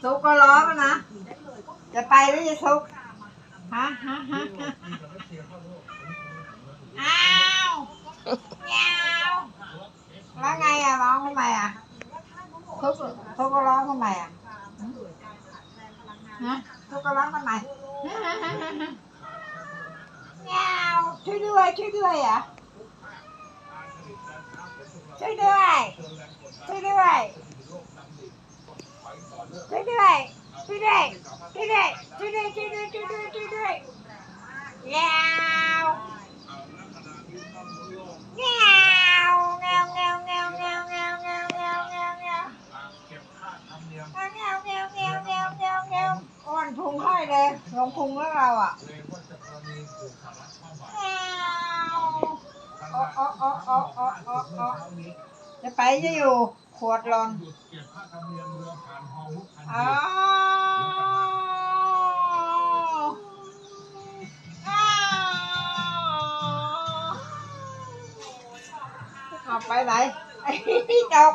ซุกก็ร้องนะจะไปหรือจะซุกฮะอ้าวเงาแล้วไงอ่ะร้องทำไมอ่ะซุกก็ร้องทำไมอ่ะฮะซุกก็ร้องทำไมเงาช่วยด้วยอ่ะช่วยด้วยเงาอ้วนพุงให้เลยลงพุงแล้วเราอ่ะจะไปจะอยู่ขวดหล่นอ๋อไปไหนไอ้จก